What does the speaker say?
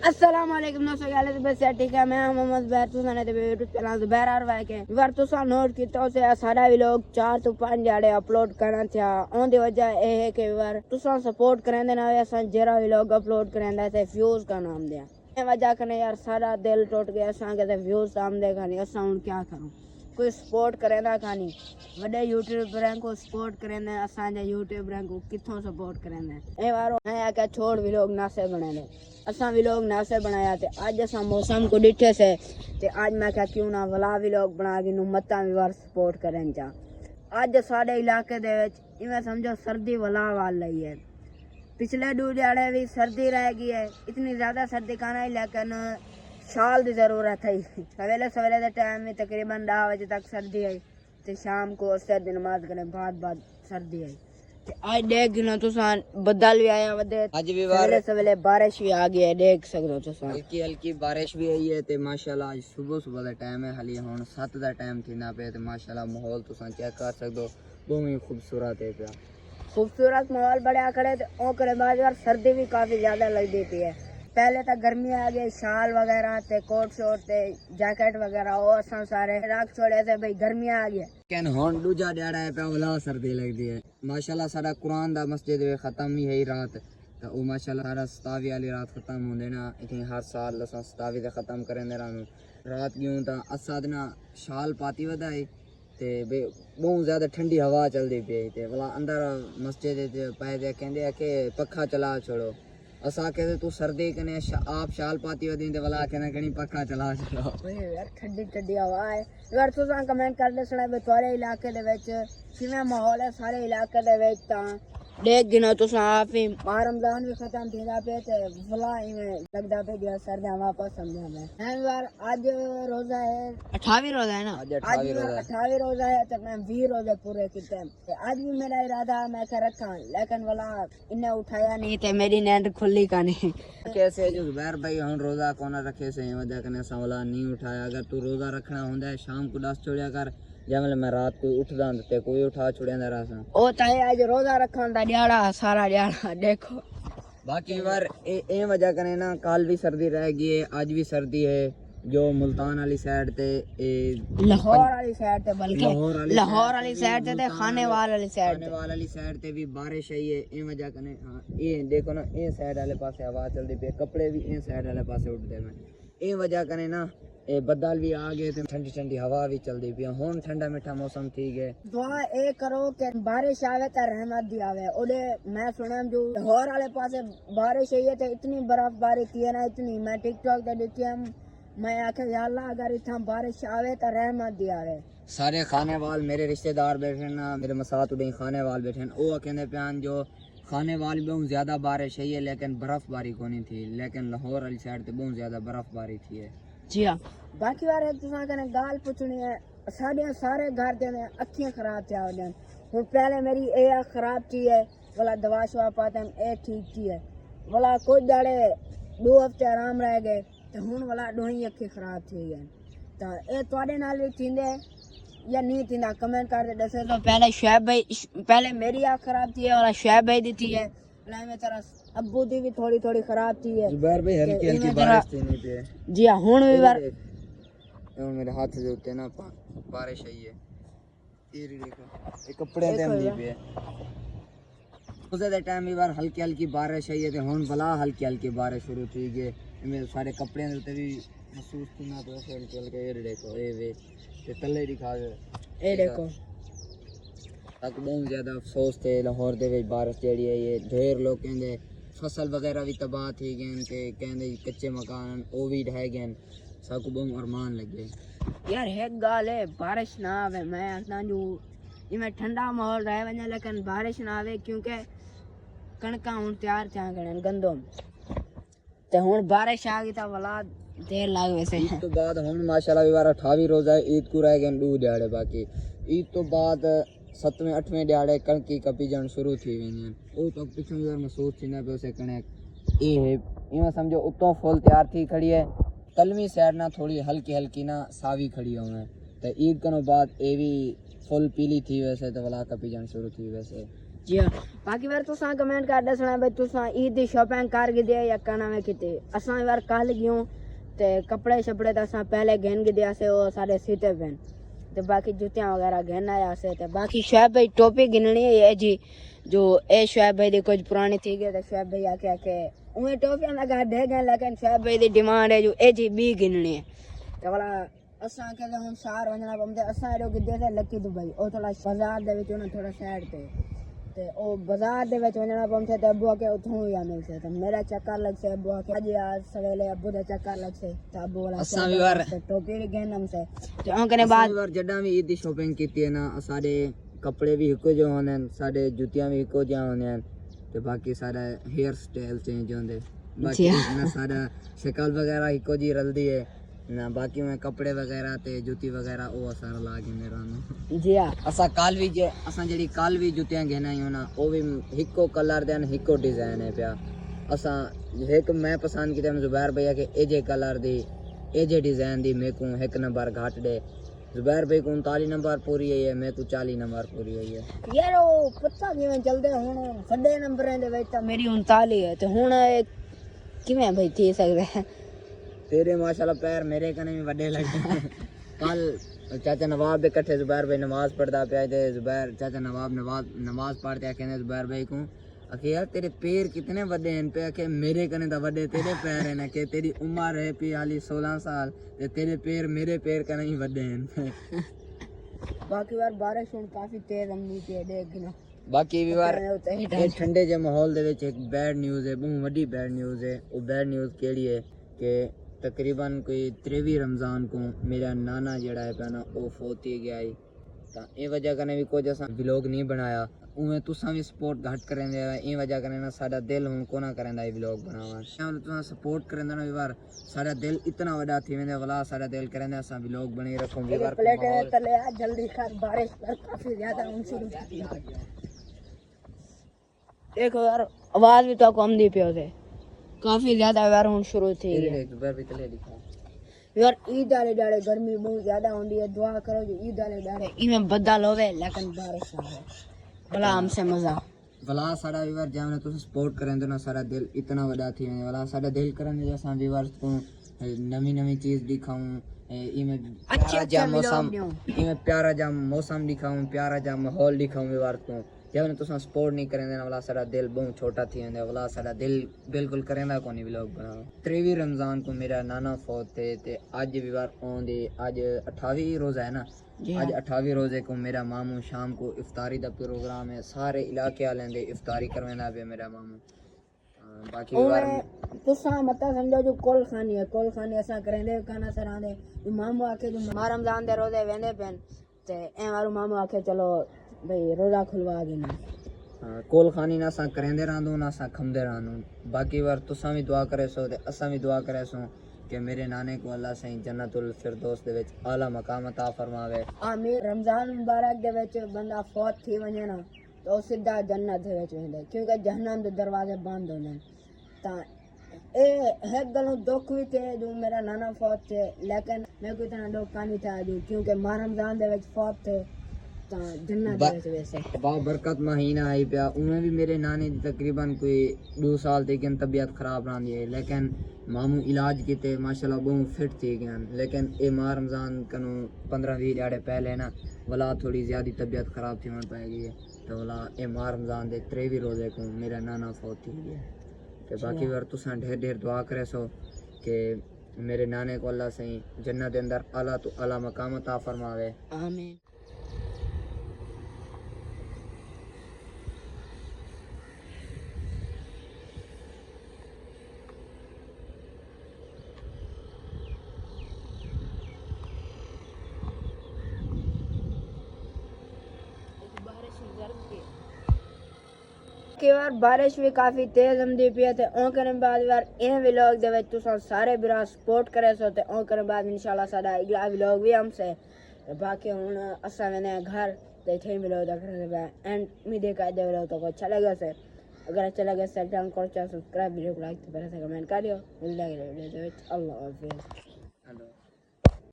السلام علیکم دوستو کیا حالت بس ٹھیک ہے. میں محمد زبیر تو سنے تے YouTube channel Zubair R Y کے ور تساں نوٹ کیتا اسے ساڈا ویلوگ 4 تو 5 جاڑے اپلوڈ کرنا تھیا. اون دی وجہ اے ہے کہ ور تساں سپورٹ کریندے نہ اساں جڑا ویلوگ اپلوڈ کریندا تے ویوز کا نام دیا اے وجہ کنے یار سارا دل ٹوٹ گیا. اساں کہ ویوز آم دے کھانی اساں ہن کیا کروں. کوئی سپورٹ کریندا کھانی وڈے یوٹیوبروں کو سپورٹ کریندے اساں دے یوٹیوبروں کو کتھوں سپورٹ کریندے اے وارو میں کہ چھوڑ ویلوگ ناسے بنانے اساں ویلوگ ناسے بنایا تے اج اساں موسم کو ڈٹھے سے تے اج میں کہ کیوں نہ ولا ویلوگ بنا کے نو متاں وی وار سپورٹ کرن چا. اج ساڈے علاقے دے وچ ایویں سمجھو سردی ولا وال لئی ہے. پچھلے 2 دیہڑے بھی سردی رہ گئی ہے. اتنی زیادہ سردی کا نہیں لیکن شال دی ضرورت ہے. سویرے سویرے دے ٹائم میں تقریباً 10 بجے تک سردی ہے تے شام کو اس دن نماز کرنے بعد سردی ہے. آج دیکھ گنا تساں بدل بھی آیا ودے اج بھی سویرے سویرے بارش بھی آ گئی ہے. دیکھ سکدو تساں ہلکی ہلکی بارش بھی آئی ہے تے ماشاءاللہ اج صبح دا ٹائم ہے. حالی ہن 7 دا ٹائم تھیندا پیا تے ماشاءاللہ ماحول تساں چیک کر سکدو بہت خوبصورت ہے پیا. خوبصورت ماحول بڑا کھڑے تے او کرے بعد یار سردی بھی کافی زیادہ لگدی پئی ہے. پہلے تا گرمی آ گئی شال وغیرہ تے کوٹ شوٹ تے جیکٹ وغیرہ او اساں سارے رکھ چھوڑے تے بھئی گرمی آ گئی. لیکن ہن دوجا دیہڑا ہے پیا ولا سردی لگدی ہے. ماشاءاللہ سارا قرآن دا مسجد ختم ہی ہے رات تے او ماشاءاللہ سارا 27 والی رات ختم ہوندے نا. اتنی ہر سال اساں 27 تے ختم کرندے رہنو رات کیوں تا اساں نا شال پاتی ودائے تے بہت زیادہ ٹھنڈی ہوا چلدی پئی تے ولا اندر مسجد تے پائے دے کہندے کہ پکھا چلا چھوڑو. اساں کہتے تو سردی کنے آپ شال پاتی ودی تے ولا کہنا کہیں پکھا چلا چھوڑو. یار ٹھنڈی ٹھنڈی ہوا ہے. اگر تساں کمنٹ کر دے سنا تھوڑے علاقے دے وچ کیویں ماحول ہے سارے علاقے دے وچ. تاں دیکھ گنا تساں آپ ہی ماہ رمضان بھی ختم تھیندا پیا تے فلا ایویں لگدا پیا کہ سردیاں واپس آندیاں میں. یار اج روزہ ہے 28 روزہ ہے نا. اج 28 روزہ ہے تے میں 20 روزے پورے کیتے تے اج بھی میرا ارادہ میں کہ رکھاں لیکن والا انہیں اٹھایا نہیں تے میری نیند کھلی کا نہیں. کیسے جو زبیر بھائی ہن روزہ کونا رکھے سے وجہ کنے سولا نہیں اٹھایا. اگر تو روزہ رکھنا ہوندا ہے شام کو 10 چھوڑیا کر جمل میں رات کو اٹھدا تے کوئی اٹھا چھڑیندا رہساں. او تے اج روزہ رکھن دا دیہڑا سارا دیہڑا دیکھو. باقی بار اے وجہ کنے نا کل بھی سردی رہ گئی ہے اج بھی سردی ہے. جو ملتان والی سائڈ تے لاہور والی سائڈ تے بلکہ لاہور والی سائڈ تے خانے وال والی سائڈ تے بھی بارش آئی ہے. اے وجہ کنے اے دیکھو نا اے سائڈ والے پاسے ہوا چلدی پئی کپڑے بھی اے سائڈ والے پاسے اٹھدے میں. اے وجہ کنے نا اے بدل بھی آ گئے تے ٹھنڈی ٹھنڈی ہوا بھی چلدی پئی. ہن ٹھنڈا میٹھا موسم ٹھیک ہے. دعا اے کرو کہ بارش آوے تے رحمت دی آوے. اودے میں سنیا جو لاہور والے پاسے بارش ہوئی ہے تے اتنی برف باری تھی ہے نا اتنی میں ٹک ٹاک تے دیکھی ہم میں آکھیا یا اللہ اگر اتنا بارش آوے تے رحمت دی آوے. سارے کھانے وال میرے رشتہ دار بیٹھے نا میرے مسات اڈیں کھانے وال بیٹھے او کہندے پیان جو کھانے وال بہت زیادہ بارش ہے لیکن برف باری کونی تھی. لیکن لاہور والی سائڈ تے بہت زیادہ برف باری تھی ہے. جی ہاں. باقی بار تساں کنے گال پوچھنی ہے ساڈے سارے گھر دے اکھیاں خراب تھیا ودن. ہن پہلے میری اے خراب تھی ہے والا دوا شوا پاتم اے ٹھیک تھی ہے والا کچھ داڑے 2 ہفتے آرام رہ گئے تے ہن والا دوہی اکھی خراب تھی گئے. تا اے تواڈے نال وی تھیندے یا نہیں تھیندا کمنٹ کر دے دسے. تو پہلے شعیب بھائی پہلے میری آنکھ خراب تھی ہے اور شعیب بھائی دی تھی ہے. میں طرح ابو دی بھی تھوڑی تھوڑی خراب تھی ہے. زبیر بھائی ہلکی ہلکی بارش تھی نہیں پی. جی ہاں ہن بھی بار میرے ہاتھ سے اوتے نا بارش آئی ہے. یہ دیکھو یہ کپڑے تے ہم دی پی ہے. روزے دے ٹائم بھی بار ہلکی ہلکی بارش آئی ہے تے ہن بلا ہلکی ہلکی بارش شروع تھی گئے. میرے سارے کپڑے دے تے بھی محسوس تھنا تو چل کے یہ دیکھو اے وے تے تلے دکھا دے اے دیکھو. تک بہت زیادہ افسوس تھے لاہور دے وچ بارش جیڑی ہے یہ ڈھیر لوگ کہندے فصل وغیرہ بھی تباہ تھی گئے تے کہندے کچے مکان او بھی ڈھہ گئے. سب کو بہت ارمان لگے. یار ایک گال ہے بارش نہ آوے میں آکھدا جو میں ٹھنڈا ماحول رہ ونجے لیکن بارش نہ آوے کیونکہ کਣکاں ہن تیار تھیاں گھڑن گندم تے ہن بارش آ گئی تا ولا دیر لگ ویسے. عید تو بعد ہن ماشاءاللہ بھی بار 28 روزہ ہے. عید کو رہ گئے 2 دیہڑے باقی. عید تو بعد 7ویں 8ویں دیہڑے کਣکی کپی جان شروع تھی وینی. او تو پچھوں بھی محسوس تھیندا پے اسے کنے اے ہے ایویں سمجھو اتوں فل تیار تھی کھڑی ہے. تلویں سائڈ نہ تھوڑی ہلکی ہلکی نہ ساوی کھڑی ہوئے تے عید کنوں بعد اے بھی فل پیلی تھی ویسے تے ولا کپی جان شروع تھی ویسے. جی ہاں باقی بار تساں کمنٹ کر دسنا بھائی تساں عید دی شاپنگ کر گئے یا کنا میں کیتے اساں یار کل گیوں تے کپڑے شپڑے تے اساں پہلے گھن گئے اسے او سارے سیتے پین تے باقی جوتیاں وغیرہ گھن آیا سے تے باقی شعیب بھائی ٹوپی گننی ہے جی جو اے شعیب بھائی دی کچھ پرانی تھی گئے تے شعیب بھائی آکھیا کہ اوے ٹوپیاں لگا دے گئے لیکن شعیب بھائی دی ڈیمانڈ ہے جو اے جی بی گننی ہے تے والا اساں کہ ہن شہر ونجنا پوندا اساں ایڈو گدے تے لکی دبئی او تھوڑا بازار دے وچ انہاں تھوڑا سائیڈ تے او بازار دے وچ ونجنا پوندا تے ابو کے اتھوں ہی مل سے تے میرا چکر لگ سے ابو کے اج سویلے ابو دا چکر لگ سے تے ابو والا اساں بھی وار ٹوپی بھی گھنم سے تے اون کنے بعد وار جڈاں وی عید دی شاپنگ کیتی ہے نا سارے کپڑے بھی ہکو جو ہوندے سارے جوتیاں بھی ہکو جا ہوندے تے باقی سارا ہیئر سٹائل چینج ہوندے باقی نا سارا شکل وغیرہ ہکو جی رلدی ہے نا باقی میں کپڑے وغیرہ تے جوتی وغیرہ او سارا لا کے میرا نو جی ہاں اساں کل وی جے اساں جڑی کل وی جوتیاں گھنا ہی ہونا او وی ہکو کلر دے ہکو ڈیزائن ہے پیا اساں ایک میں پسند کیتے زبیر بھیا کہ اے جے کلر دی اے جے ڈیزائن دی میں کو ایک نمبر گھٹ دے زبیر بھائی کو 39 نمبر پوری ہے میں کو 40 نمبر پوری ہے یار او پتہ کیویں چلدے ہن وڈے نمبراں دے وچ تے میری 39 ہے تے ہن کیویں بھائی تھی سکدا ہے تیرے ماشاءاللہ پیر میرے کنے بھی وڈے لگے کل چاچا نواب دے کٹھے زبیر بھائی نماز پڑھدا پیا تے زبیر چاچا نواب نماز پڑھتے کہنے زبیر بھائی کو کہ یار تیرے پیر کتنے وڈے ہیں پہ کہ میرے کنے دا وڈے تیرے پیر ہیں کہ تیری عمر ہے پی حالی 16 سال تے تیرے پیر میرے پیر کنے ہی وڈے ہیں باقی بار بارش ہن کافی تیز آندی پئی دیکھنا باقی بھی بار ٹھنڈے جے ماحول دے وچ ایک بیڈ نیوز ہے بہت وڈی بیڈ نیوز ہے وہ بیڈ نیوز کیڑی ہے کہ تقریباً کوئی 23 رمضان کو میرا نانا جڑا ہے پہنا وہ فوت ہی گیا ہے تا اے وجہ کنے بھی کچھ اساں ولاگ نہیں بنایا اویں تساں بھی سپورٹ گھٹ کریں دے اے وجہ کنے نا ساڈا دل ہن کونا کریندا اے ولاگ بناواں تساں سپورٹ کریں دے نا وار ساڈا دل اتنا وڈا تھی ویندا ولا ساڈا دل کریندا اساں ولاگ بنائی رکھوں وی وار پلیٹ تلے جلدی کر بارش پر کافی زیادہ ہون شروع ہوئی ہے دیکھو یار آواز بھی تو کم دی پیو دے کافی زیادہ وار ہون شروع تھی ہے یار عید والے ڈاڑے گرمی بہت زیادہ ہوندی ہے دعا کرو جو عید والے ڈاڑے ایویں بدل ہوے لیکن بارش نہ ہو بلا ہم سے مزہ بلا ساڈا ویور جاں تساں سپورٹ کریں تے نا ساڈا دل اتنا وڈا تھی ویندا والا ساڈا دل کرن دے اساں ویور کو نمی چیز دکھاؤں ایویں اچھا جا موسم ایویں پیارا جا موسم دکھاؤں پیارا جا ماحول دکھاؤں ویور کو جاں تساں سپورٹ نہیں کریں دے والا ساڈا دل بہت چھوٹا تھی ویندا والا ساڈا دل بالکل کریندا کونی ولاگ بنا 23 رمضان کو میرا نانا فوت تے اج ویور اون دی اج 28 روزہ ہے نا آج 28 روزے کو میرا ماموں شام کو افطاری دا پروگرام ہے سارے علاقے والے دے افطاری کرویندا پیا میرا ماموں باقی وار تساں متا سمجھو جو کول خانی اساں کریندے کھانا سراں دے ماموں آکھے جو رمضان دے روزے ویندے پن تے اے وارو ماموں آکھے چلو بھئی روزہ کھلوا دینا کول خانی نہ اساں کریندے راندو نہ اساں کھمدے راندو باقی وار تساں بھی دعا کرے سو تے اساں بھی دعا کرے سو کہ میرے نانے کو اللہ سے جنت الفردوس دے وچ اعلی مقام عطا فرماوے آمین رمضان مبارک دے وچ بندہ فوت تھی ونجے نا تو سیدھا جنت دے وچ ویندے کیونکہ جہنم دے دروازے بند ہوندے تا اے ایک گلوں دکھ بھی تے جو میرا نانا فوت تھے لیکن میں کوئی اتنا دکھ نہیں تھا جو کیونکہ ماہ رمضان دے وچ فوت تھے تا جنت دے وچ ویسے با برکت مہینہ آئی پیا انہوں بھی میرے نانے دی تقریباً کوئی 2 سال تک طبیعت خراب رہندی ہے لیکن ماموں علاج کیتے ماشاءاللہ بہت فٹ تھی گئے لیکن اے ماہ رمضان کنوں 15-20 دیہڑے پہلے نا ولا تھوڑی زیادہ طبیعت خراب تھی ہون پائے گئی ہے تو ولا اے ماہ رمضان دے 23 روزے کو میرا نانا فوت تھی گیا تے باقی ور تساں ڈھیر دعا کرے سو کہ میرے نانے کو اللہ سے جنت دے اندر اعلیٰ تو اعلیٰ مقام عطا فرماوے آمین کہ یار بارش بھی کافی تیز آمدی پئی تے اون کرنے بعد یار این ولاگ دے وچ تساں سارے برا سپورٹ کرے سو تے اون کرنے بعد انشاءاللہ ساڈا اگلا ولاگ بھی ہم سے باقی ہن اساں وینے گھر تے تھے ولاگ دا کرنے بعد اینڈ میڈیا کا دے ولاگ تو اچھا لگا سے اگر اچھا لگا چینل کو سبسکرائب ویڈیو کو لائک تے کمنٹ کریو ملے گا ویڈیو دے وچ اللہ حافظ